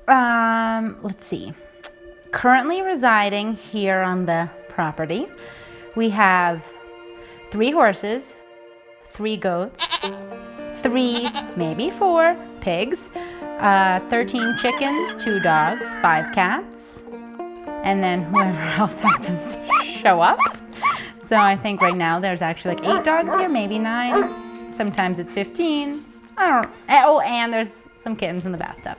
Let's see. Currently residing here on the property, we have 3 horses, 3 goats, 3, maybe 4 pigs, 13 chickens, 2 dogs, 5 cats, and then whoever else happens to show up. So I think right now there's actually like 8 dogs here, maybe 9. Sometimes it's 15. I don't know. Oh, and there's some kittens in the bathtub.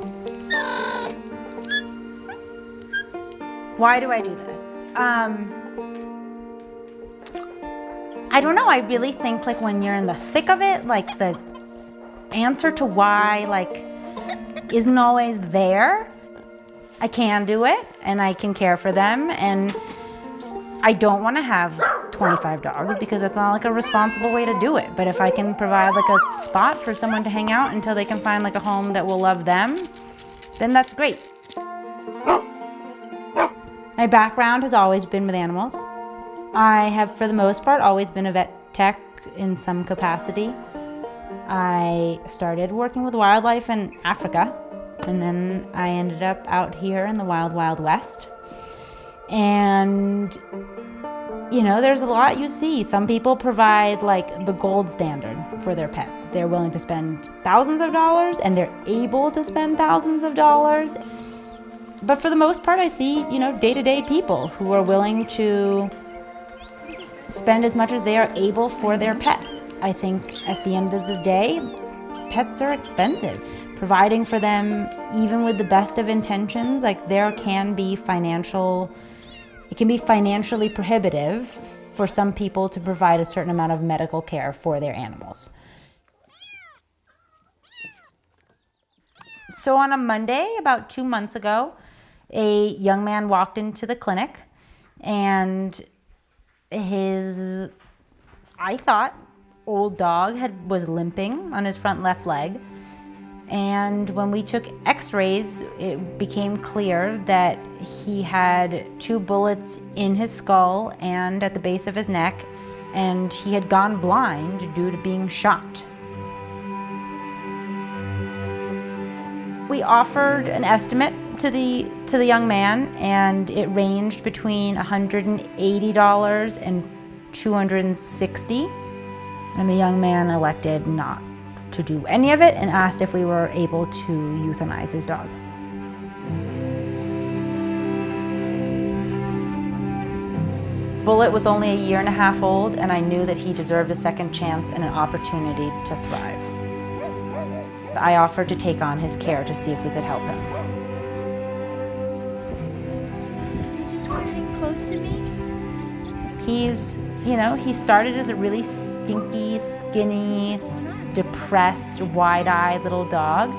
Why do I do this? I don't know. I really think like when you're in the thick of it, like the answer to why like isn't always there. I can do it and I can care for them, and I don't want to have 25 dogs because that's not like a responsible way to do it. But if I can provide like a spot for someone to hang out until they can find like a home that will love them, then that's great. My background has always been with animals. I have, for the most part, always been a vet tech in some capacity. I started working with wildlife in Africa, and then I ended up out here in the wild, wild west. And, you know, there's a lot you see. Some people provide like the gold standard for their pet. They're willing to spend thousands of dollars, and they're able to spend thousands of dollars. But for the most part, I see, you know, day-to-day people who are willing to spend as much as they are able for their pets. I think at the end of the day, pets are expensive. Providing for them, even with the best of intentions, like there can be it can be financially prohibitive for some people to provide a certain amount of medical care for their animals. So on a Monday, about 2 months ago, a young man walked into the clinic, and his, I thought, old dog was limping on his front left leg. And when we took x-rays, it became clear that he had 2 bullets in his skull and at the base of his neck, and he had gone blind due to being shot. We offered an estimate to the young man, and it ranged between $180 and $260, and the young man elected not to do any of it and asked if we were able to euthanize his dog. Bullet was only 1.5 years old, and I knew that he deserved a second chance and an opportunity to thrive. I offered to take on his care to see if we could help him. Do you just want to hang close to me? He started as a really stinky, skinny, depressed, wide-eyed little dog,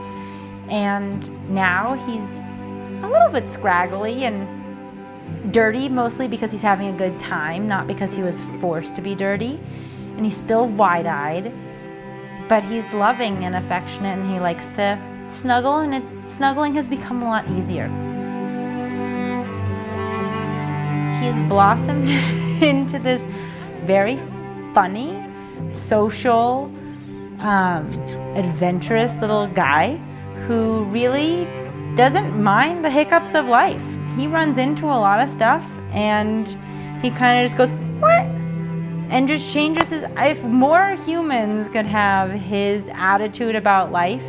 and now he's a little bit scraggly and dirty, mostly because he's having a good time, not because he was forced to be dirty. And he's still wide-eyed, but he's loving and affectionate, and he likes to snuggle, and snuggling has become a lot easier. He's blossomed into this very funny, social, adventurous little guy who really doesn't mind the hiccups of life. He runs into a lot of stuff, and he kind of just goes, "What?" and just changes his. If more humans could have his attitude about life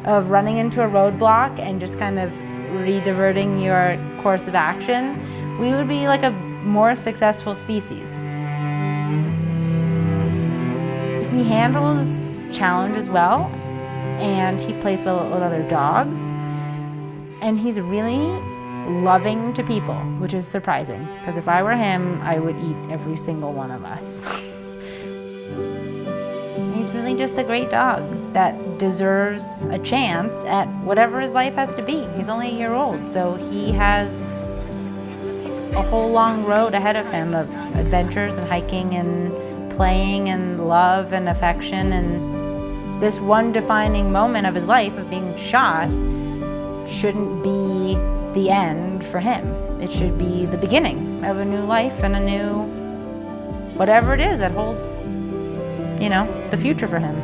of running into a roadblock and just kind of rediverting your course of action, we would be like a more successful species. He handles challenges well, and he plays well with other dogs, and he's really loving to people, which is surprising, because if I were him, I would eat every single one of us. He's really just a great dog that deserves a chance at whatever his life has to be. He's only 1 year old, so he has a whole long road ahead of him of adventures and hiking and playing and love and affection, and this one defining moment of his life of being shot shouldn't be the end for him. It should be the beginning of a new life and a new whatever it is that holds, the future for him.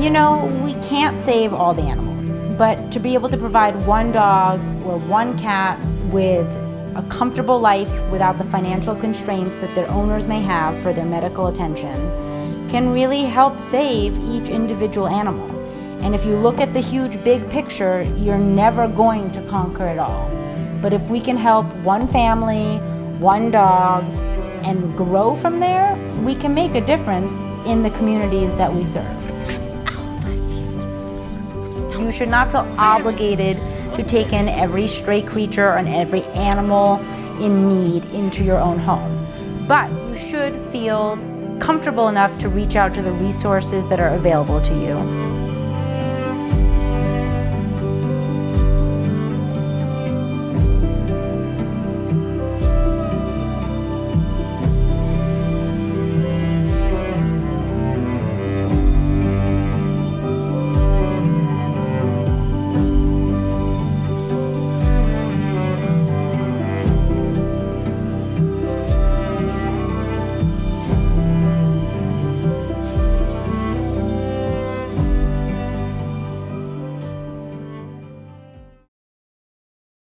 You know, we can't save all the animals, but to be able to provide one dog or one cat with a comfortable life without the financial constraints that their owners may have for their medical attention can really help save each individual animal. And if you look at the huge big picture, you're never going to conquer it all. But if we can help one family, one dog, and grow from there, we can make a difference in the communities that we serve. Ow, bless you. You should not feel obligated to take in every stray creature and every animal in need into your own home. But you should feel comfortable enough to reach out to the resources that are available to you.